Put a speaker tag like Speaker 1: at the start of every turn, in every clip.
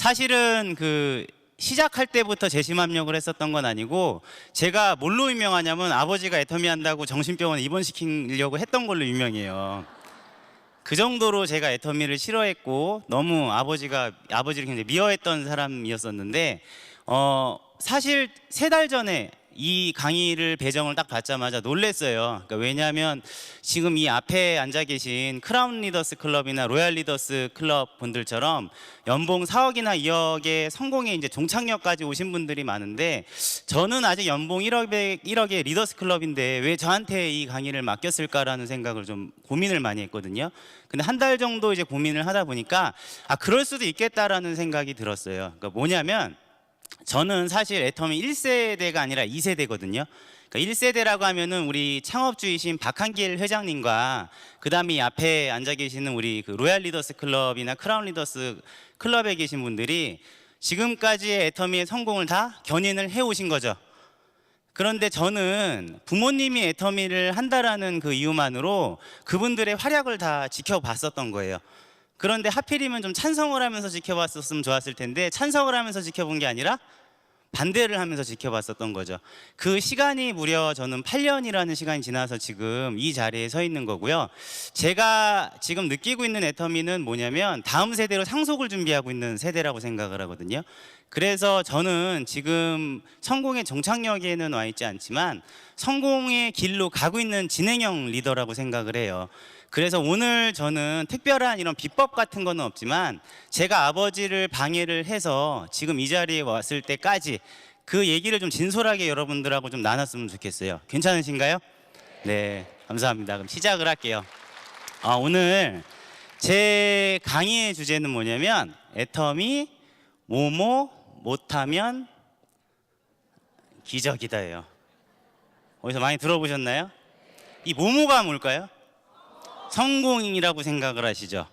Speaker 1: 사실은 시작할 때부터 재심합력을 했었던 건 아니고, 제가 뭘로 유명하냐면 아버지가 애터미 한다고 정신병원에 입원시키려고 했던 걸로 유명해요. 그 정도로 제가 애터미를 싫어했고 너무 아버지를 굉장히 미워했던 사람이었었는데, 사실 3달 전에 이 강의를 배정을 딱 받자마자 놀랬어요. 그러니까 왜냐하면 지금 이 앞에 앉아 계신 크라운 리더스 클럽이나 로얄 리더스 클럽 분들처럼 연봉 4억이나 2억의 성공에 이제 종착역까지 오신 분들이 많은데, 저는 아직 연봉 1억의 리더스 클럽인데 왜 저한테 이 강의를 맡겼을까라는 생각을 좀 고민을 많이 했거든요. 근데 한 달 정도 이제 고민을 하다 보니까 그럴 수도 있겠다라는 생각이 들었어요. 그러니까 뭐냐면, 저는 사실 애터미 1세대가 아니라 2세대거든요. 그러니까 1세대라고 하면은 우리 창업주이신 박한길 회장님과 그다음에 이 앞에 앉아 계시는 우리 로얄 리더스 클럽이나 크라운 리더스 클럽에 계신 분들이 지금까지의 애터미의 성공을 다 견인을 해 오신 거죠. 그런데 저는 부모님이 애터미를 한다라는 그 이유만으로 그분들의 활약을 다 지켜봤었던 거예요. 그런데 하필이면 좀 찬성을 하면서 지켜봤었으면 좋았을 텐데, 찬성을 하면서 지켜본 게 아니라 반대를 하면서 지켜봤었던 거죠. 그 시간이 무려 저는 8년이라는 시간이 지나서 지금 이 자리에 서 있는 거고요. 제가 지금 느끼고 있는 애터미는 뭐냐면 다음 세대로 상속을 준비하고 있는 세대라고 생각을 하거든요. 그래서 저는 지금 성공의 종착역에는 와 있지 않지만 성공의 길로 가고 있는 진행형 리더라고 생각을 해요. 그래서 오늘 저는 특별한 이런 비법 같은 거는 없지만, 제가 아버지를 방해를 해서 지금 이 자리에 왔을 때까지 그 얘기를 좀 진솔하게 여러분들하고 좀 나눴으면 좋겠어요. 괜찮으신가요? 네, 감사합니다. 그럼 시작을 할게요. 오늘 제 강의의 주제는 뭐냐면, 애터미 뭐뭐 못하면 기적이다예요. 어디서 많이 들어보셨나요? 이 뭐뭐가 뭘까요? 성공이라고 생각을 하시죠?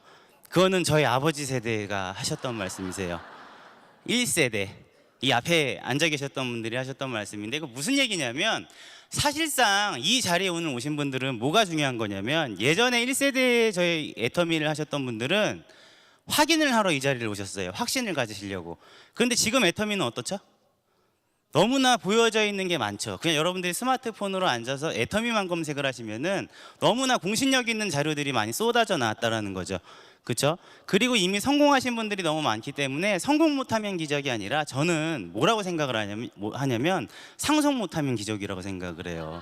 Speaker 1: 그거는 저희 아버지 세대가 하셨던 말씀이세요. 1세대, 이 앞에 앉아 계셨던 분들이 하셨던 말씀인데, 이거 무슨 얘기냐면, 사실상 이 자리에 오늘 오신 분들은 뭐가 중요한 거냐면, 예전에 1세대 저희 애터미를 하셨던 분들은 확인을 하러 이 자리를 오셨어요. 확신을 가지시려고. 그런데 지금 애터미는 어떻죠? 너무나 보여져 있는 게 많죠. 그냥 여러분들이 스마트폰으로 앉아서 애터미만 검색을 하시면은 너무나 공신력 있는 자료들이 많이 쏟아져 나왔다라는 거죠. 그렇죠? 그리고 이미 성공하신 분들이 너무 많기 때문에 성공 못하면 기적이 아니라, 저는 뭐라고 생각을 하냐면 상속 못하면 기적이라고 생각을 해요.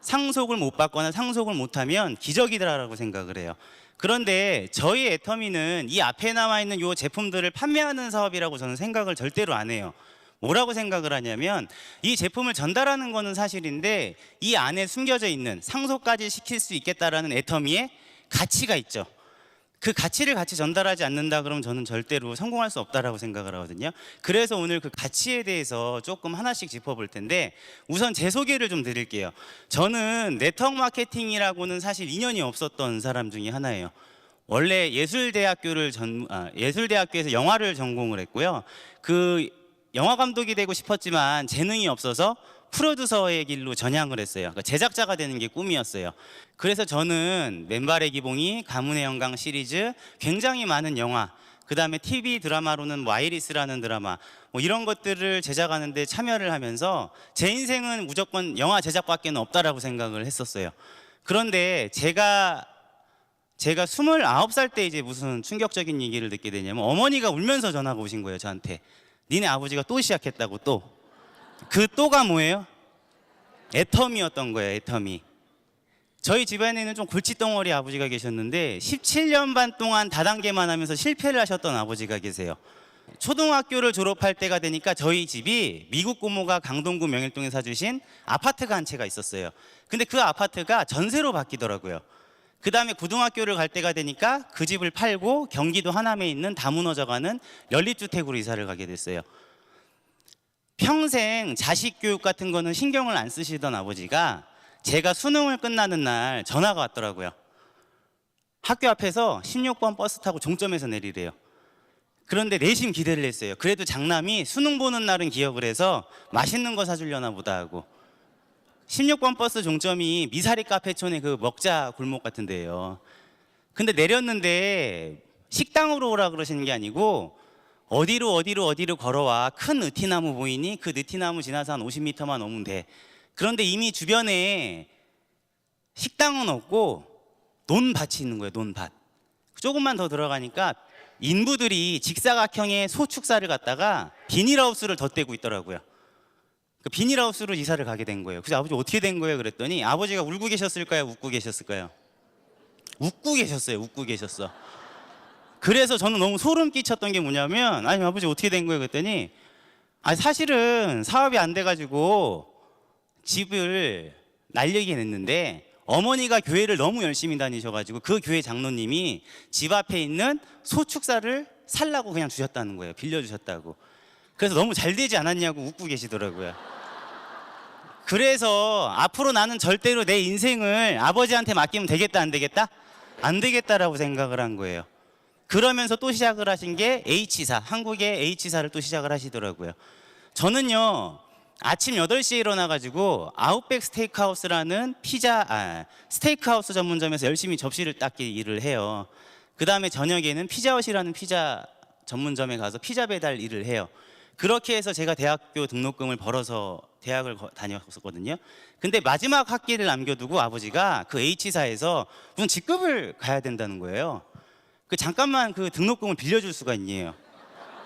Speaker 1: 상속을 못 받거나 상속을 못하면 기적이다라고 생각을 해요. 그런데 저희 애터미는 이 앞에 나와 있는 이 제품들을 판매하는 사업이라고 저는 생각을 절대로 안 해요. 뭐라고 생각을 하냐면, 이 제품을 전달하는 거는 사실인데 이 안에 숨겨져 있는 상속까지 시킬 수 있겠다라는 애터미의 가치가 있죠. 그 가치를 같이 전달하지 않는다 그러면 저는 절대로 성공할 수 없다라고 생각을 하거든요. 그래서 오늘 그 가치에 대해서 조금 하나씩 짚어볼 텐데, 우선 제 소개를 좀 드릴게요. 저는 네트워크 마케팅이라고는 사실 인연이 없었던 사람 중에 하나예요. 원래 예술대학교에서 영화를 전공을 했고요. 영화 감독이 되고 싶었지만 재능이 없어서 프로듀서의 길로 전향을 했어요. 그러니까 제작자가 되는 게 꿈이었어요. 그래서 저는 맨발의 기봉이, 가문의 영광 시리즈, 굉장히 많은 영화, 그 다음에 TV 드라마로는 아이리스라는 드라마, 이런 것들을 제작하는데 참여를 하면서 제 인생은 무조건 영화 제작밖에 없다라고 생각을 했었어요. 그런데 제가 29살 때 이제 무슨 충격적인 얘기를 듣게 되냐면, 어머니가 울면서 전화가 오신 거예요, 저한테. 니네 아버지가 또 시작했다고. 그 또가 뭐예요? 애터미였던 거예요. 애터미. 저희 집안에는 좀 골칫덩어리 아버지가 계셨는데 17년 반 동안 다단계만 하면서 실패를 하셨던 아버지가 계세요. 초등학교를 졸업할 때가 되니까 저희 집이 미국 고모가 강동구 명일동에 사주신 아파트가 한 채가 있었어요. 근데 그 아파트가 전세로 바뀌더라고요. 그 다음에 고등학교를 갈 때가 되니까 그 집을 팔고 경기도 하남에 있는 다문화져가는 연립주택으로 이사를 가게 됐어요. 평생 자식 교육 같은 거는 신경을 안 쓰시던 아버지가 제가 수능을 끝나는 날 전화가 왔더라고요. 학교 앞에서 16번 버스 타고 종점에서 내리래요. 그런데 내심 기대를 했어요. 그래도 장남이 수능 보는 날은 기억을 해서 맛있는 거 사주려나 보다 하고. 16번 버스 종점이 미사리 카페촌의 그 먹자 골목 같은 데예요. 근데 내렸는데 식당으로 오라 그러시는 게 아니고 어디로 걸어와. 큰 느티나무 보이니? 그 느티나무 지나서 한 50m만 오면 돼. 그런데 이미 주변에 식당은 없고 논밭이 있는 거예요. 논밭. 조금만 더 들어가니까 인부들이 직사각형의 소축사를 갖다가 비닐하우스를 덧대고 있더라고요. 그 비닐하우스로 이사를 가게 된 거예요. 그래서 아버지 어떻게 된 거예요? 그랬더니 아버지가 울고 계셨을까요? 웃고 계셨을까요? 웃고 계셨어요. 웃고 계셨어. 그래서 저는 너무 소름 끼쳤던 게 뭐냐면, 아니 아버지 어떻게 된 거예요? 그랬더니 아니 사실은 사업이 안 돼가지고 집을 날리긴 했는데 어머니가 교회를 너무 열심히 다니셔가지고 그 교회 장로님이 집 앞에 있는 소축사를 살라고 그냥 주셨다는 거예요. 빌려주셨다고. 그래서 너무 잘 되지 않았냐고 웃고 계시더라고요. 그래서 앞으로 나는 절대로 내 인생을 아버지한테 맡기면 되겠다 안 되겠다? 안 되겠다라고 생각을 한 거예요. 그러면서 또 시작을 하신 게 H사, 한국의 H사를 또 시작을 하시더라고요. 저는요 아침 8시에 일어나가지고 아웃백 스테이크하우스라는 스테이크하우스 전문점에서 열심히 접시를 닦기 일을 해요. 그 다음에 저녁에는 피자헛이라는 피자 전문점에 가서 피자 배달 일을 해요. 그렇게 해서 제가 대학교 등록금을 벌어서 대학을 다녔었거든요. 근데 마지막 학기를 남겨두고 아버지가 그 H사에서 무슨 직급을 가야 된다는 거예요. 그 잠깐만 그 등록금을 빌려줄 수가 있니요.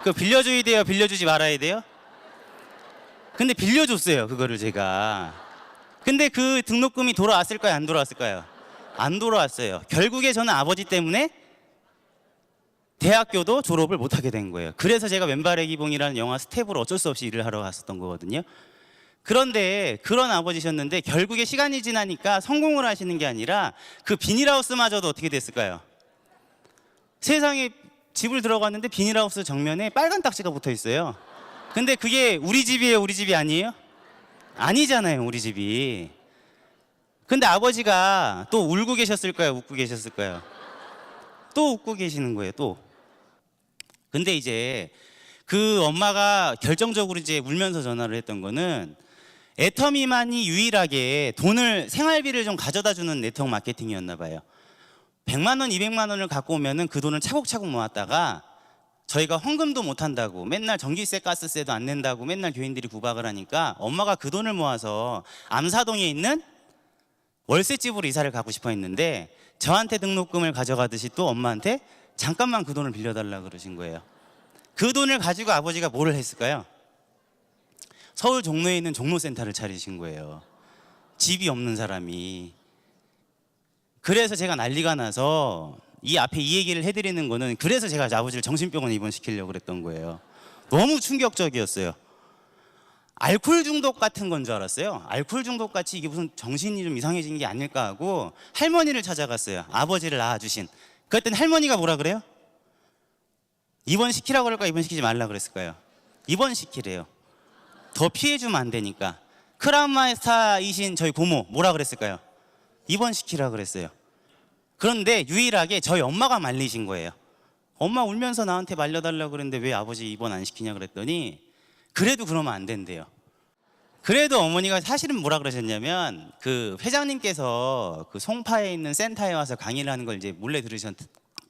Speaker 1: 그 빌려줘야 돼요? 빌려주지 말아야 돼요? 근데 빌려줬어요. 그거를 제가. 근데 그 등록금이 돌아왔을까요? 안 돌아왔을까요? 안 돌아왔어요. 결국에 저는 아버지 때문에 대학교도 졸업을 못하게 된 거예요. 그래서 제가 왼발의 기봉이라는 영화 스텝으로 어쩔 수 없이 일을 하러 갔었던 거거든요. 그런데 그런 아버지셨는데 결국에 시간이 지나니까 성공을 하시는 게 아니라 그 비닐하우스마저도 어떻게 됐을까요? 세상에 집을 들어갔는데 비닐하우스 정면에 빨간 딱지가 붙어 있어요. 근데 그게 우리 집이에요? 우리 집이 아니에요? 아니잖아요. 우리 집이. 근데 아버지가 또 울고 계셨을까요? 웃고 계셨을까요? 또 웃고 계시는 거예요. 또. 근데 이제 그 엄마가 결정적으로 이제 울면서 전화를 했던 거는 애터미만이 유일하게 돈을 생활비를 좀 가져다 주는 네트워크 마케팅이었나 봐요. 100만 원, 200만 원을 갖고 오면은 그 돈을 차곡차곡 모았다가 저희가 헌금도 못 한다고 맨날 전기세, 가스세도 안 낸다고 맨날 교인들이 구박을 하니까 엄마가 그 돈을 모아서 암사동에 있는 월세집으로 이사를 가고 싶어 했는데 저한테 등록금을 가져가듯이 또 엄마한테 잠깐만 그 돈을 빌려달라 그러신 거예요. 그 돈을 가지고 아버지가 뭐를 했을까요? 서울 종로에 있는 종로센터를 차리신 거예요. 집이 없는 사람이. 그래서 제가 난리가 나서 이 앞에 이 얘기를 해드리는 거는 그래서 제가 아버지를 정신병원에 입원시키려고 그랬던 거예요. 너무 충격적이었어요. 알코올 중독 같은 건 줄 알았어요. 알코올 중독 같이 이게 무슨 정신이 좀 이상해진 게 아닐까 하고 할머니를 찾아갔어요. 아버지를 낳아주신. 그랬더니 할머니가 뭐라 그래요? 입원시키라고 그럴까 입원시키지 말라 그랬을까요? 입원시키래요. 더 피해주면 안 되니까. 크라운마스터이신 저희 고모 뭐라 그랬을까요? 입원시키라 그랬어요. 그런데 유일하게 저희 엄마가 말리신 거예요. 엄마 울면서 나한테 말려달라고 그랬는데 왜 아버지 입원 안 시키냐 그랬더니 그래도 그러면 안 된대요. 그래도 어머니가 사실은 뭐라 그러셨냐면 그 회장님께서 그 송파에 있는 센터에 와서 강의를 하는 걸 이제 몰래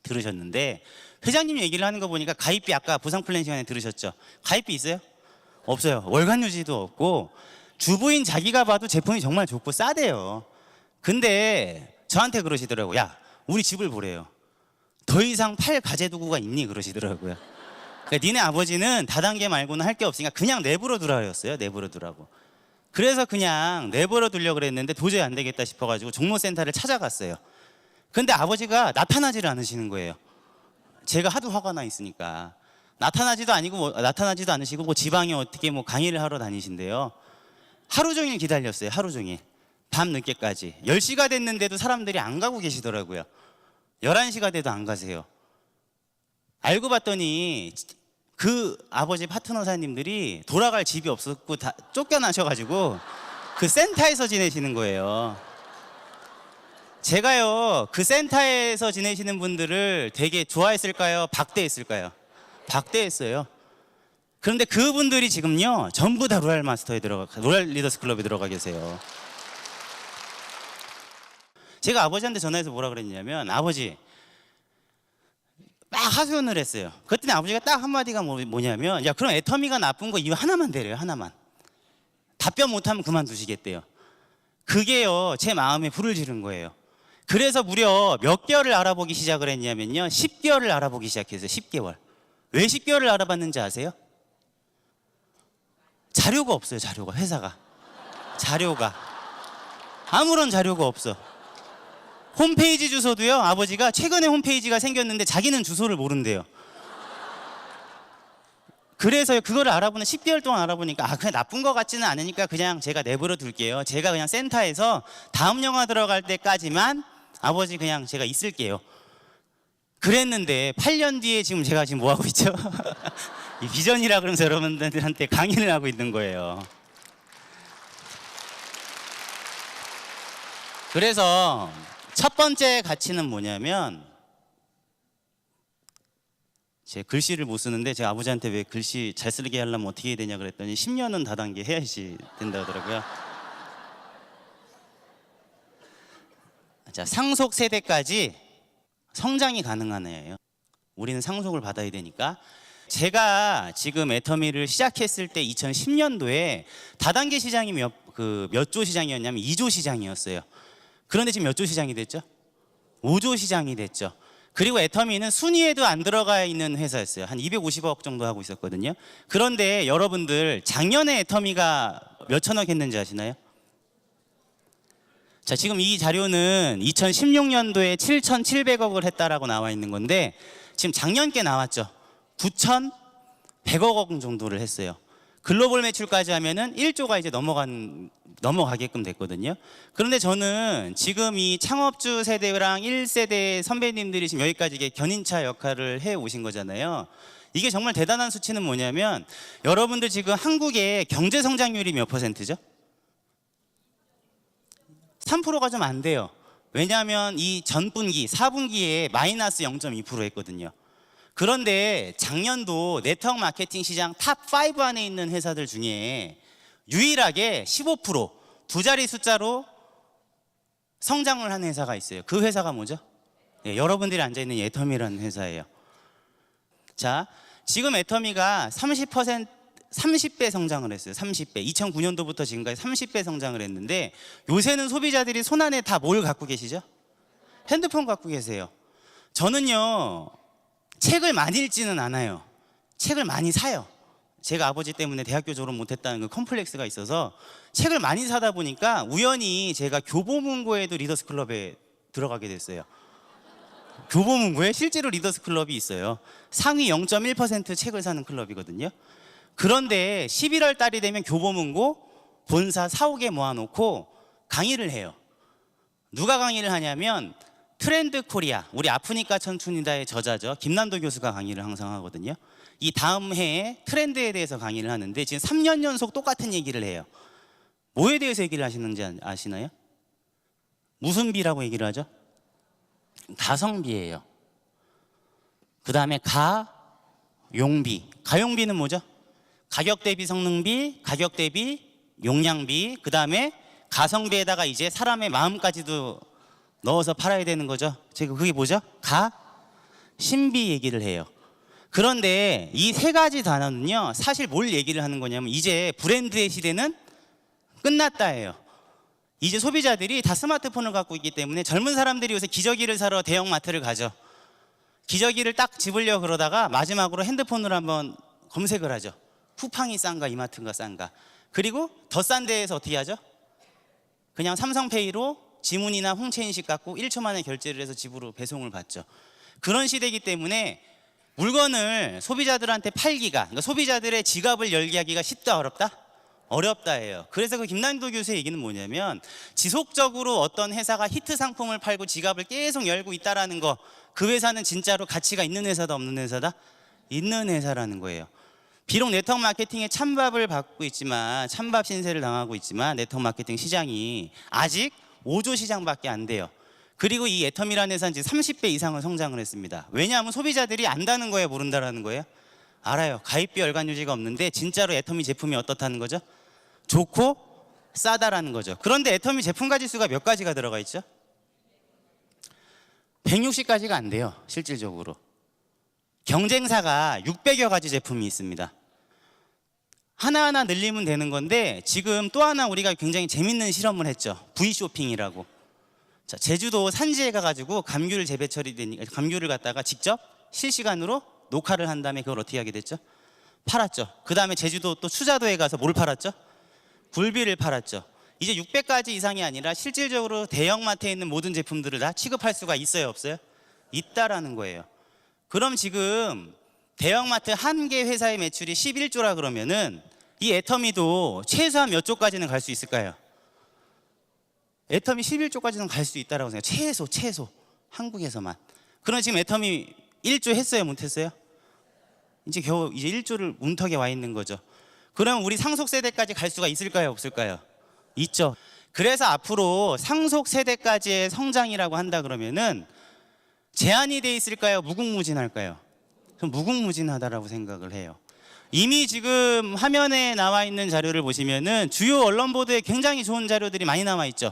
Speaker 1: 들으셨는데 회장님 얘기를 하는 거 보니까 가입비 아까 부상 플랜 시간에 들으셨죠? 가입비 있어요? 없어요. 월간 유지도 없고 주부인 자기가 봐도 제품이 정말 좋고 싸대요. 근데 저한테 그러시더라고요. 야, 우리 집을 보래요. 더 이상 팔 가재도구가 있니? 그러시더라고요. 그러니까 니네 아버지는 다단계 말고는 할 게 없으니까 그냥 내버려 두라였어요. 내버려 두라고. 그래서 그냥 내버려 두려고 그랬는데 도저히 안 되겠다 싶어가지고 종로센터를 찾아갔어요. 근데 아버지가 나타나지를 않으시는 거예요. 제가 하도 화가 나 있으니까. 나타나지도 않으시고 뭐 지방에 어떻게 뭐 강의를 하러 다니신대요. 하루 종일 기다렸어요. 하루 종일. 밤 늦게까지. 10시가 됐는데도 사람들이 안 가고 계시더라고요. 11시가 돼도 안 가세요. 알고 봤더니 그 아버지 파트너사님들이 돌아갈 집이 없었고 다 쫓겨나셔가지고 그 센터에서 지내시는 거예요. 제가요 그 센터에서 지내시는 분들을 되게 좋아했을까요? 박대했을까요? 박대했어요. 그런데 그분들이 지금요 전부 다 로얄 리더스 클럽에 들어가 계세요. 제가 아버지한테 전화해서 뭐라 그랬냐면 아버지 딱 하소연을 했어요. 그랬더니 아버지가 딱 한마디가 뭐냐면, 야, 그럼 애터미가 나쁜 거 이유 하나만 대래요. 하나만. 답변 못하면 그만두시겠대요. 그게요, 제 마음에 불을 지른 거예요. 그래서 무려 몇 개월을 알아보기 시작을 했냐면요, 10개월을 알아보기 시작했어요. 10개월. 왜 10개월을 알아봤는지 아세요? 자료가 없어요. 자료가. 회사가 자료가 아무런 자료가 없어. 홈페이지 주소도요, 아버지가 최근에 홈페이지가 생겼는데 자기는 주소를 모른대요. 그래서 그거를 알아보는 10개월 동안 알아보니까, 그냥 나쁜 거 같지는 않으니까 그냥 제가 내버려 둘게요. 제가 그냥 센터에서 다음 영화 들어갈 때까지만 아버지 그냥 제가 있을게요. 그랬는데 8년 뒤에 지금 제가 지금 뭐 하고 있죠? 이 비전이라 그러면서 여러분들한테 강의를 하고 있는 거예요. 그래서 첫 번째 가치는 뭐냐면, 제 글씨를 못 쓰는데 제가 아버지한테 왜 글씨 잘 쓰게 하려면 어떻게 해야 되냐 그랬더니 10년은 다단계 해야지 된다 하더라고요. 자, 상속 세대까지 성장이 가능한 애예요. 우리는 상속을 받아야 되니까. 제가 지금 애터미를 시작했을 때 2010년도에 다단계 시장이 몇 조 시장이었냐면 2조 시장이었어요. 그런데 지금 몇 조 시장이 됐죠? 5조 시장이 됐죠. 그리고 애터미는 순위에도 안 들어가 있는 회사였어요. 한 250억 정도 하고 있었거든요. 그런데 여러분들 작년에 애터미가 몇 천억 했는지 아시나요? 자, 지금 이 자료는 2016년도에 7,700억을 했다라고 나와 있는 건데, 지금 작년께 나왔죠. 9,100억 원 정도를 했어요. 글로벌 매출까지 하면은 1조가 이제 넘어가게끔 됐거든요. 그런데 저는 지금 이 창업주 세대랑 1세대 선배님들이 지금 여기까지 이게 견인차 역할을 해 오신 거잖아요. 이게 정말 대단한 수치는 뭐냐면, 여러분들 지금 한국의 경제 성장률이 몇 %죠? 3%가 좀 안 돼요. 왜냐하면 이 전분기, 4분기에 마이너스 0.2% 했거든요. 그런데 작년도 네트워크 마케팅 시장 탑5 안에 있는 회사들 중에 유일하게 15%, 두 자리 숫자로 성장을 한 회사가 있어요. 그 회사가 뭐죠? 네, 여러분들이 앉아있는 애터미라는 회사예요. 자, 지금 애터미가 30배 성장을 했어요. 30배. 2009년도부터 지금까지 30배 성장을 했는데, 요새는 소비자들이 손안에 다 뭘 갖고 계시죠? 핸드폰 갖고 계세요. 저는요, 책을 많이 읽지는 않아요. 책을 많이 사요. 제가 아버지 때문에 대학교 졸업 못했다는 그 컴플렉스가 있어서 책을 많이 사다 보니까 우연히 제가 교보문고에도 리더스 클럽에 들어가게 됐어요. 교보문고에 실제로 리더스 클럽이 있어요. 상위 0.1% 책을 사는 클럽이거든요. 그런데 11월 달이 되면 교보문고 본사 4~5개 모아놓고 강의를 해요. 누가 강의를 하냐면 트렌드 코리아, 우리 아프니까 천춘이다의 저자죠. 김난도 교수가 강의를 항상 하거든요. 이 다음 해에 트렌드에 대해서 강의를 하는데 지금 3년 연속 똑같은 얘기를 해요. 뭐에 대해서 얘기를 하시는지 아시나요? 무슨 비라고 얘기를 하죠? 가성비예요. 그 다음에 가용비. 가용비는 뭐죠? 가격 대비 성능비, 가격 대비 용량비, 그 다음에 가성비에다가 이제 사람의 마음까지도 넣어서 팔아야 되는 거죠. 제가 그게 뭐죠? 신비 얘기를 해요. 그런데 이 세 가지 단어는요, 사실 뭘 얘기를 하는 거냐면, 이제 브랜드의 시대는 끝났다예요. 이제 소비자들이 다 스마트폰을 갖고 있기 때문에 젊은 사람들이 요새 기저귀를 사러 대형마트를 가죠. 기저귀를 딱 집으려고 그러다가 마지막으로 핸드폰으로 한번 검색을 하죠. 쿠팡이 싼가 이마트가 싼가. 그리고 더 싼 데에서 어떻게 하죠? 그냥 삼성페이로 지문이나 홍채 인식 갖고 1초 만에 결제를 해서 집으로 배송을 받죠. 그런 시대이기 때문에 물건을 소비자들한테 팔기가, 그러니까 소비자들의 지갑을 열게 하기가 쉽다 어렵다? 어렵다예요. 그래서 그 김난도 교수의 얘기는 뭐냐면, 지속적으로 어떤 회사가 히트 상품을 팔고 지갑을 계속 열고 있다라는 거, 그 회사는 진짜로 가치가 있는 회사다 없는 회사다? 있는 회사라는 거예요. 비록 네트워크 마케팅에 찬밥을 받고 있지만, 찬밥 신세를 당하고 있지만, 네트워크 마케팅 시장이 아직 5조 시장밖에 안 돼요. 그리고 이 애터미라는 회사는 지금 30배 이상을 성장을 했습니다. 왜냐하면 소비자들이 안다는 거예요, 모른다라는 거예요? 알아요. 가입비 열관 유지가 없는데 진짜로 애터미 제품이 어떻다는 거죠? 좋고 싸다라는 거죠. 그런데 애터미 제품 가지수가 몇 가지가 들어가 있죠? 160가지가 안 돼요, 실질적으로. 경쟁사가 600여 가지 제품이 있습니다. 하나하나 늘리면 되는 건데 지금 또 하나 우리가 굉장히 재밌는 실험을 했죠. V쇼핑이라고. 자, 제주도 산지에 가가지고 감귤 재배 처리된 감귤을 갖다가 직접 실시간으로 녹화를 한 다음에 그걸 어떻게 하게 됐죠? 팔았죠. 그 다음에 제주도 또 추자도에 가서 뭘 팔았죠? 굴비를 팔았죠. 이제 600가지 이상이 아니라 실질적으로 대형마트에 있는 모든 제품들을 다 취급할 수가 있어요, 없어요? 있다라는 거예요. 그럼 지금 대형마트 한 개 회사의 매출이 11조라 그러면은 이 애터미도 최소한 몇 조까지는 갈 수 있을까요? 애터미 11조까지는 갈 수 있다라고 생각해요. 최소 한국에서만. 그럼 지금 애터미 1조 했어요, 못 했어요? 이제 겨우 이제 1조를 문턱에 와 있는 거죠. 그럼 우리 상속 세대까지 갈 수가 있을까요, 없을까요? 있죠. 그래서 앞으로 상속 세대까지의 성장이라고 한다 그러면은 제한이 돼 있을까요, 무궁무진할까요? 전 무궁무진하다라고 생각을 해요. 이미 지금 화면에 나와 있는 자료를 보시면은 주요 언론 보도에 굉장히 좋은 자료들이 많이 남아 있죠.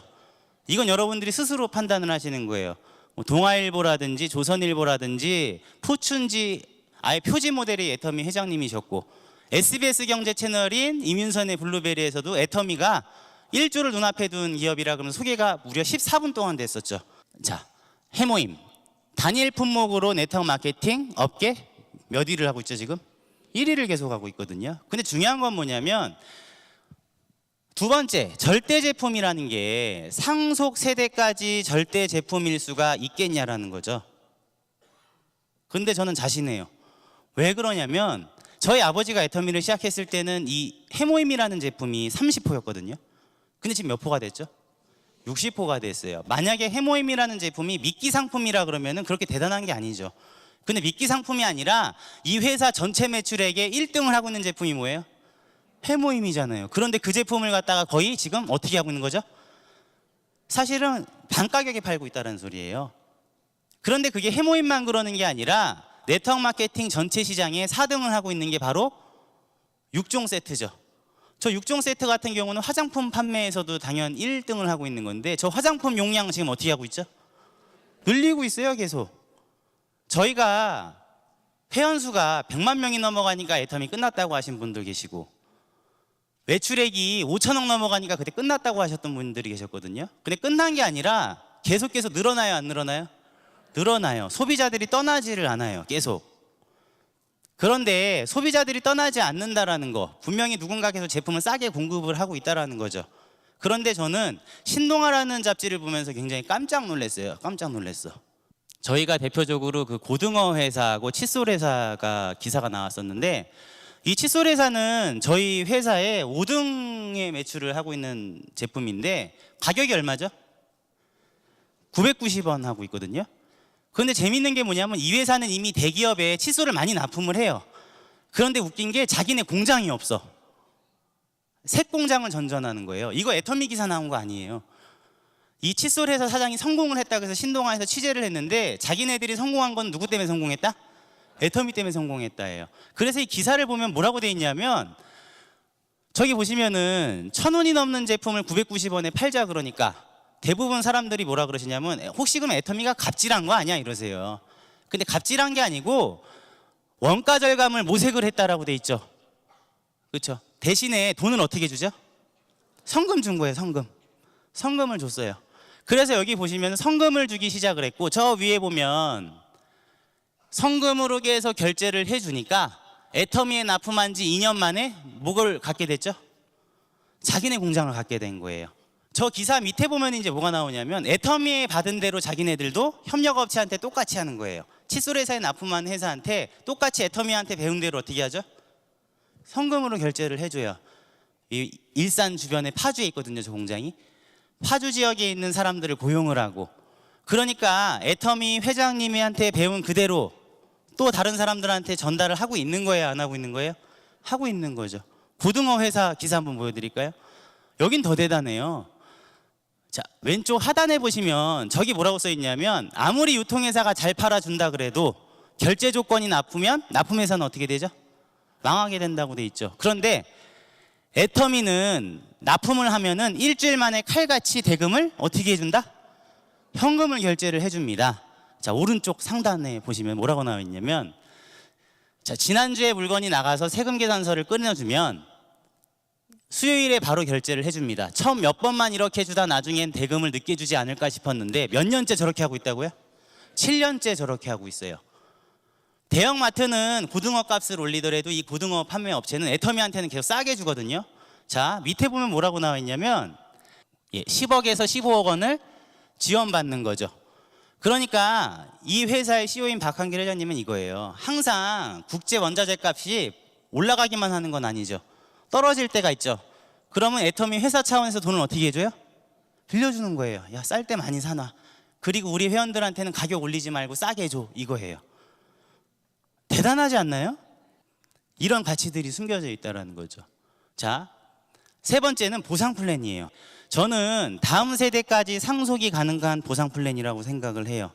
Speaker 1: 이건 여러분들이 스스로 판단을 하시는 거예요. 뭐 동아일보라든지 조선일보라든지 포춘지 아예 표지 모델이 애터미 회장님이셨고, SBS 경제 채널인 이민선의 블루베리에서도 애터미가 1조를 눈앞에 둔 기업이라 그러면 소개가 무려 14분 동안 됐었죠. 자, 해모임 단일 품목으로 네트워크 마케팅 업계 몇 위를 하고 있죠 지금? 1위를 계속하고 있거든요. 근데 중요한 건 뭐냐면 두 번째, 절대 제품이라는 게 상속 세대까지 절대 제품일 수가 있겠냐라는 거죠. 근데 저는 자신해요. 왜 그러냐면 저희 아버지가 애터미를 시작했을 때는 이 해모임이라는 제품이 30호였거든요. 근데 지금 몇 호가 됐죠? 60호가 됐어요. 만약에 해모임이라는 제품이 미끼 상품이라 그러면은 그렇게 대단한 게 아니죠. 근데 미끼 상품이 아니라 이 회사 전체 매출액의 1등을 하고 있는 제품이 뭐예요? 해모임이잖아요. 그런데 그 제품을 갖다가 거의 지금 어떻게 하고 있는 거죠? 사실은 반가격에 팔고 있다는 소리예요. 그런데 그게 해모임만 그러는 게 아니라 네트워크 마케팅 전체 시장에 4등을 하고 있는 게 바로 6종 세트죠. 저 6종 세트 같은 경우는 화장품 판매에서도 당연 1등을 하고 있는 건데 저 화장품 용량 지금 어떻게 하고 있죠? 늘리고 있어요, 계속. 저희가 회원수가 100만 명이 넘어가니까 애터미 끝났다고 하신 분들 계시고, 매출액이 5천억 넘어가니까 그때 끝났다고 하셨던 분들이 계셨거든요. 근데 끝난 게 아니라 계속 늘어나요, 안 늘어나요? 늘어나요. 소비자들이 떠나지를 않아요, 계속. 그런데 소비자들이 떠나지 않는다라는 거, 분명히 누군가께서 제품을 싸게 공급을 하고 있다라는 거죠. 그런데 저는 신동아라는 잡지를 보면서 굉장히 깜짝 놀랐어요. 깜짝 놀랐어. 저희가 대표적으로 그 고등어 회사하고 칫솔 회사가 기사가 나왔었는데, 이 칫솔 회사는 저희 회사의 5등의 매출을 하고 있는 제품인데 가격이 얼마죠? 990원 하고 있거든요. 그런데 재밌는 게 뭐냐면 이 회사는 이미 대기업에 칫솔을 많이 납품을 해요. 그런데 웃긴 게 자기네 공장이 없어. 새 공장을 전전하는 거예요. 이거 애터미 기사 나온 거 아니에요. 이 칫솔 회사 사장이 성공을 했다고 해서 신동아에서 취재를 했는데 자기네들이 성공한 건 누구 때문에 성공했다? 애터미 때문에 성공했다예요. 그래서 이 기사를 보면 뭐라고 돼 있냐면, 저기 보시면은 1,000원이 넘는 제품을 990원에 팔자 그러니까 대부분 사람들이 뭐라 그러시냐면 혹시 그럼 애터미가 갑질한 거 아니야 이러세요. 근데 갑질한 게 아니고 원가 절감을 모색을 했다라고 돼 있죠. 그렇죠? 대신에 돈을 어떻게 주죠? 성금 준 거예요, 성금. 성금을 줬어요. 그래서 여기 보시면 성금을 주기 시작을 했고, 저 위에 보면 성금으로 해서 결제를 해주니까 애터미에 납품한 지 2년 만에 뭐를 갖게 됐죠? 자기네 공장을 갖게 된 거예요. 저 기사 밑에 보면 이제 뭐가 나오냐면 애터미에 받은 대로 자기네들도 협력업체한테 똑같이 하는 거예요. 칫솔 회사에 납품한 회사한테 똑같이 애터미한테 배운 대로 어떻게 하죠? 성금으로 결제를 해줘요. 이 일산 주변에 파주에 있거든요, 저 공장이. 파주 지역에 있는 사람들을 고용을 하고, 그러니까 애터미 회장님한테 배운 그대로 또 다른 사람들한테 전달을 하고 있는 거예요, 안 하고 있는 거예요? 하고 있는 거죠. 고등어 회사 기사 한번 보여드릴까요? 여긴 더 대단해요. 자, 왼쪽 하단에 보시면 저기 뭐라고 써 있냐면, 아무리 유통회사가 잘 팔아준다 그래도 결제 조건이 나쁘면 납품회사는 어떻게 되죠? 망하게 된다고 돼 있죠. 그런데 애터미는 납품을 하면은 일주일 만에 칼같이 대금을 어떻게 해준다? 현금을 결제를 해줍니다. 자, 오른쪽 상단에 보시면 뭐라고 나와 있냐면, 자, 지난주에 물건이 나가서 세금 계산서를 끊어주면 수요일에 바로 결제를 해줍니다. 처음 몇 번만 이렇게 해주다 나중엔 대금을 늦게 주지 않을까 싶었는데 몇 년째 저렇게 하고 있다고요? 7년째 저렇게 하고 있어요. 대형마트는 고등어 값을 올리더라도 이 고등어 판매 업체는 애터미한테는 계속 싸게 주거든요. 자, 밑에 보면 뭐라고 나와 있냐면 10억에서 15억 원을 지원받는 거죠. 그러니까 이 회사의 CEO인 박한길 회장님은 이거예요. 항상 국제 원자재 값이 올라가기만 하는 건 아니죠. 떨어질 때가 있죠. 그러면 애터미 회사 차원에서 돈을 어떻게 해줘요? 빌려주는 거예요. 야, 쌀 때 많이 사놔. 그리고 우리 회원들한테는 가격 올리지 말고 싸게 해줘. 이거예요. 대단하지 않나요? 이런 가치들이 숨겨져 있다는 거죠. 자, 세 번째는 보상 플랜이에요. 저는 다음 세대까지 상속이 가능한 보상 플랜이라고 생각을 해요.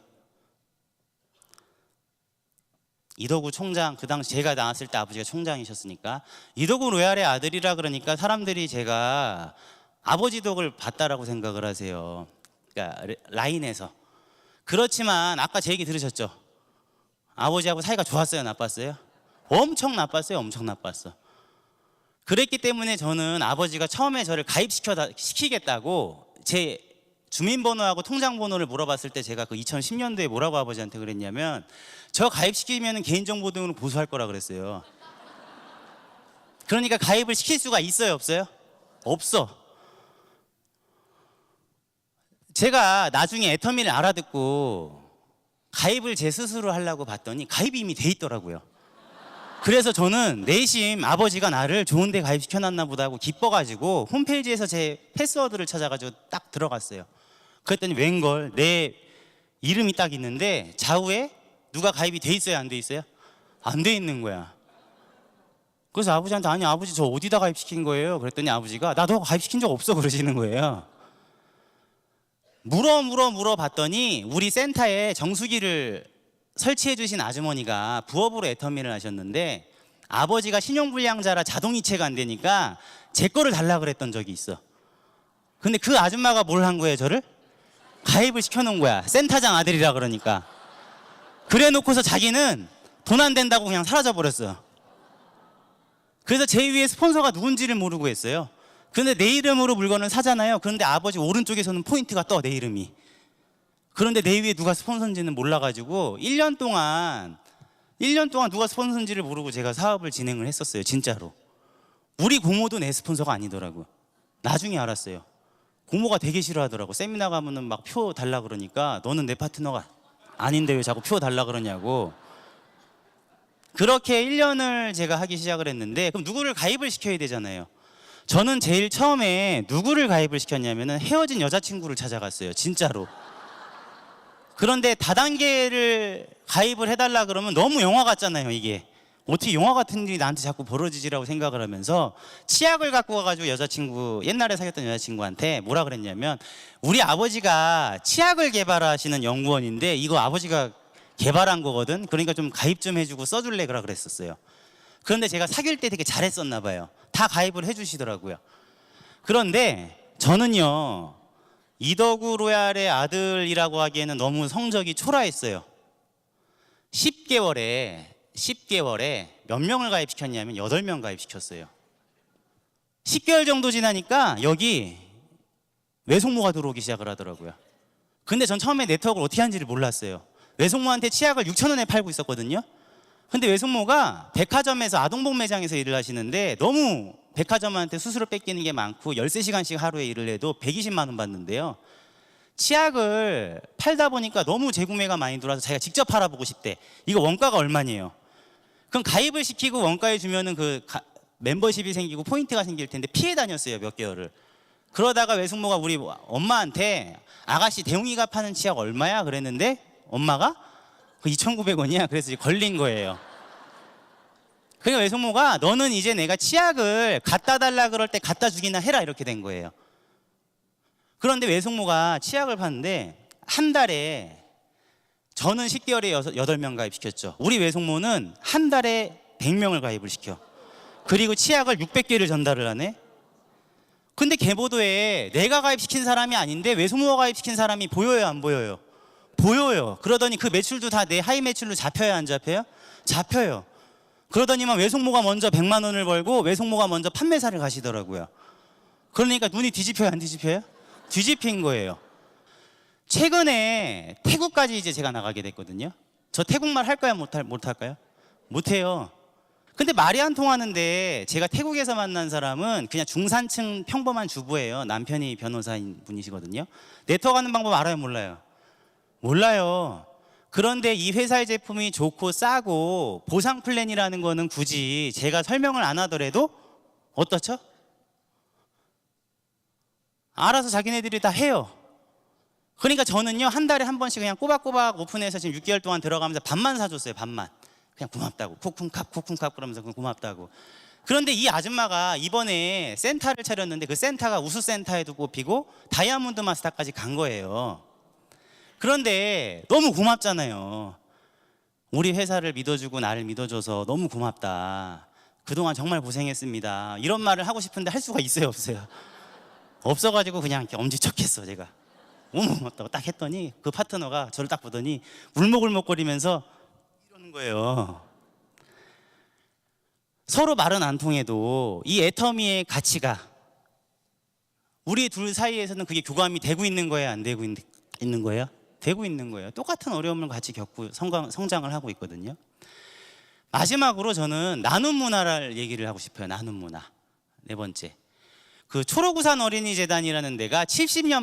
Speaker 1: 이덕우 총장, 그 당시 제가 나왔을 때 아버지가 총장이셨으니까 이덕우 로얄의 아들이라 그러니까 사람들이 제가 아버지 덕을 봤다라고 생각을 하세요. 그러니까 라인에서. 그렇지만 아까 제 얘기 들으셨죠? 아버지하고 사이가 좋았어요, 나빴어요? 엄청 나빴어. 그랬기 때문에 저는 아버지가 처음에 저를 가입시키겠다고 제 주민번호하고 통장번호를 물어봤을 때 제가 그 2010년도에 뭐라고 아버지한테 그랬냐면 저 가입시키면 개인정보 등으로 보수할 거라 그랬어요. 그러니까 가입을 시킬 수가 있어요, 없어요? 없어. 제가 나중에 애터미를 알아듣고 가입을 제 스스로 하려고 봤더니 가입이 이미 돼 있더라고요. 그래서 저는 내심 아버지가 나를 좋은 데 가입시켜놨나 보다 하고 기뻐가지고 홈페이지에서 제 패스워드를 찾아가지고 딱 들어갔어요. 그랬더니 웬걸 내 이름이 딱 있는데 좌우에 누가 가입이 돼 있어요, 안 돼 있어요? 안 돼 있는 거야. 그래서 아버지한테 아니 아버지 저 어디다 가입시킨 거예요? 그랬더니 아버지가 나 너 가입시킨 적 없어 그러시는 거예요. 물어봤더니 우리 센터에 정수기를 설치해 주신 아주머니가 부업으로 애터미를 하셨는데 아버지가 신용불량자라 자동이체가 안 되니까 제 거를 달라 그랬던 적이 있어. 근데 그 아줌마가 뭘 한 거예요, 저를? 가입을 시켜놓은 거야. 센터장 아들이라 그러니까. 그래 놓고서 자기는 돈 안 된다고 그냥 사라져 버렸어. 그래서 제 위에 스폰서가 누군지를 모르고 했어요. 근데 내 이름으로 물건을 사잖아요. 그런데 아버지 오른쪽에서는 포인트가 떠, 내 이름이. 그런데 내 위에 누가 스폰서인지는 몰라가지고 1년 동안 누가 스폰서인지를 모르고 제가 사업을 진행을 했었어요. 진짜로. 우리 고모도 내 스폰서가 아니더라고요. 나중에 알았어요. 고모가 되게 싫어하더라고. 세미나 가면은 막 표 달라 그러니까 너는 내 파트너가 아닌데 왜 자꾸 표 달라 그러냐고. 그렇게 1년을 제가 하기 시작을 했는데 그럼 누구를 가입을 시켜야 되잖아요. 저는 제일 처음에 누구를 가입을 시켰냐면은 헤어진 여자친구를 찾아갔어요. 진짜로. 그런데 다단계를 가입을 해달라 그러면 너무 영화 같잖아요, 이게. 어떻게 영화 같은 일이 나한테 자꾸 벌어지지라고 생각을 하면서 치약을 갖고 가가지고 옛날에 사귀었던 여자친구한테 뭐라 그랬냐면 우리 아버지가 치약을 개발하시는 연구원인데 이거 아버지가 개발한 거거든. 그러니까 좀 가입 좀 해주고 써줄래 그라 그랬었어요. 그런데 제가 사귈 때 되게 잘했었나 봐요. 다 가입을 해주시더라고요. 그런데 저는요 이덕우 로얄의 아들이라고 하기에는 너무 성적이 초라했어요. 10개월에 몇 명을 가입시켰냐면 8명 가입시켰어요. 10개월 정도 지나니까 여기 외숙모가 들어오기 시작을 하더라고요. 근데 전 처음에 네트워크를 어떻게 하는지를 몰랐어요. 외숙모한테 치약을 6,000원에 팔고 있었거든요. 근데 외숙모가 백화점에서 아동복 매장에서 일을 하시는데 너무 백화점한테 수수료 뺏기는 게 많고 13시간씩 하루에 일을 해도 120만 원 받는데요. 치약을 팔다 보니까 너무 재구매가 많이 들어와서 자기가 직접 팔아보고 싶대. 이거 원가가 얼마냐요? 그럼 가입을 시키고 원가에 주면은 멤버십이 생기고 포인트가 생길 텐데 피해 다녔어요, 몇 개월을. 그러다가 외숙모가 우리 엄마한테 아가씨 대웅이가 파는 치약 얼마야? 그랬는데 엄마가 그 2,900원이야. 그래서 걸린 거예요. 그러니까 외숙모가 너는 이제 내가 치약을 갖다 달라 그럴 때 갖다 주기나 해라 이렇게 된 거예요. 그런데 외숙모가 치약을 파는데 한 달에 저는 10개월에 8명 가입시켰죠. 우리 외숙모는 한 달에 100명을 가입을 시켜. 그리고 치약을 600개를 전달을 하네. 근데 개보도에 내가 가입시킨 사람이 아닌데 외숙모가 가입시킨 사람이 보여요, 안 보여요? 보여요. 그러더니 그 매출도 다 내 하이 매출로 잡혀야 안 잡혀요? 잡혀요. 그러더니만 외숙모가 먼저 100만 원을 벌고 외숙모가 먼저 판매사를 가시더라고요. 그러니까 눈이 뒤집혀요, 안 뒤집혀요? 뒤집힌 거예요. 최근에 태국까지 이제 제가 나가게 됐거든요. 저 태국말 할까요? 못할까요? 못해요. 근데 말이 안 통하는데 제가 태국에서 만난 사람은 그냥 중산층 평범한 주부예요. 남편이 변호사인 분이시거든요. 네트워크하는 방법 알아요? 몰라요? 몰라요. 그런데 이 회사의 제품이 좋고 싸고 보상 플랜이라는 거는 굳이 제가 설명을 안 하더라도 어떻죠? 알아서 자기네들이 다 해요. 그러니까 저는요, 한 달에 한 번씩 그냥 꼬박꼬박 오픈해서 지금 6개월 동안 들어가면서 밥만 사줬어요. 밥만. 그냥 고맙다고. 콕쿵캅 그러면서 고맙다고. 그런데 이 아줌마가 이번에 센터를 차렸는데 그 센터가 우수센터에도 꼽히고 다이아몬드 마스터까지 간 거예요. 그런데 너무 고맙잖아요. 우리 회사를 믿어주고 나를 믿어줘서 너무 고맙다. 그동안 정말 고생했습니다. 이런 말을 하고 싶은데 할 수가 있어요, 없어요? 없어가지고 그냥 이렇게 엄지척했어, 제가. 너무 고맙다고 딱 했더니 그 파트너가 저를 딱 보더니 울먹울먹거리면서 이러는 거예요. 서로 말은 안 통해도 이 애터미의 가치가 우리 둘 사이에서는 그게 교감이 되고 있는 거예요, 안 되고 있는 거예요? 되고 있는 거예요. 똑같은 어려움을 같이 겪고 성장을 하고 있거든요. 마지막으로 저는 나눔 문화를 얘기를 하고 싶어요. 나눔 문화. 네 번째. 그 초록우산 어린이재단이라는 데가 70년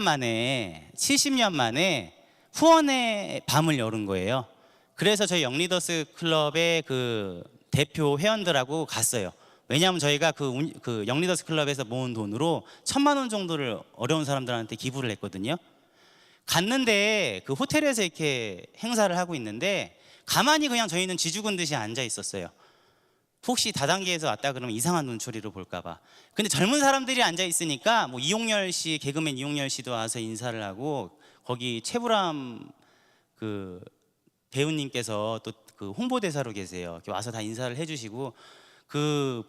Speaker 1: 만에 후원의 밤을 여는 거예요. 그래서 저희 영리더스 클럽의 그 대표 회원들하고 갔어요. 왜냐하면 저희가 그 영리더스 클럽에서 모은 돈으로 1,000만 원 정도를 어려운 사람들한테 기부를 했거든요. 갔는데 그 호텔에서 이렇게 행사를 하고 있는데 가만히 그냥 저희는 쥐죽은 듯이 앉아 있었어요. 혹시 다단계에서 왔다 그러면 이상한 눈초리로 볼까봐. 근데 젊은 사람들이 앉아 있으니까 뭐 이용열 씨, 개그맨 이용열 씨도 와서 인사를 하고 거기 최불암 그 배우님께서 또 그 홍보대사로 계세요. 이렇게 와서 다 인사를 해주시고 그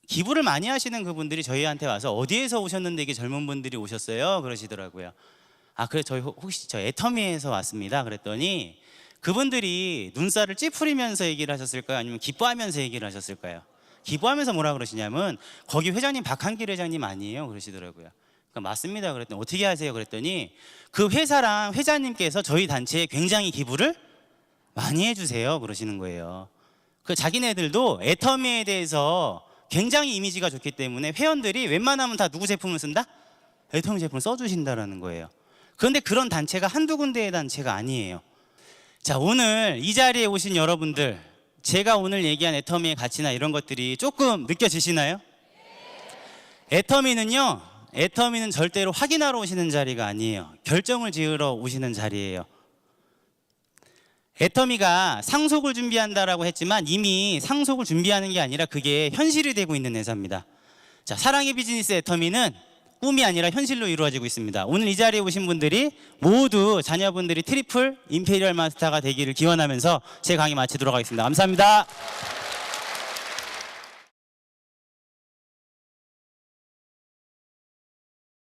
Speaker 1: 기부를 많이 하시는 그분들이 저희한테 와서 어디에서 오셨는데 이게 젊은 분들이 오셨어요? 그러시더라고요. 아, 그래 저희 혹시 저 애터미에서 왔습니다. 그랬더니 그분들이 눈살을 찌푸리면서 얘기를 하셨을까요? 아니면 기뻐하면서 얘기를 하셨을까요? 기뻐하면서 뭐라 그러시냐면 거기 회장님 박한길 회장님 아니에요? 그러시더라고요. 그러니까 맞습니다. 그랬더니 어떻게 하세요? 그랬더니 그 회사랑 회장님께서 저희 단체에 굉장히 기부를 많이 해주세요. 그러시는 거예요. 그 자기네들도 애터미에 대해서 굉장히 이미지가 좋기 때문에 회원들이 웬만하면 다 누구 제품을 쓴다? 애터미 제품을 써주신다라는 거예요. 그런데 그런 단체가 한두 군데의 단체가 아니에요. 자, 오늘 이 자리에 오신 여러분들, 제가 오늘 얘기한 애터미의 가치나 이런 것들이 조금 느껴지시나요? 애터미는 절대로 확인하러 오시는 자리가 아니에요. 결정을 지으러 오시는 자리예요. 애터미가 상속을 준비한다라고 했지만 이미 상속을 준비하는 게 아니라 그게 현실이 되고 있는 회사입니다. 자, 사랑의 비즈니스 애터미는 꿈이 아니라 현실로 이루어지고 있습니다. 오늘 이 자리에 오신 분들이 모두 자녀분들이 트리플 임페리얼 마스터가 되기를 기원하면서 제 강의 마치도록 하겠습니다. 감사합니다.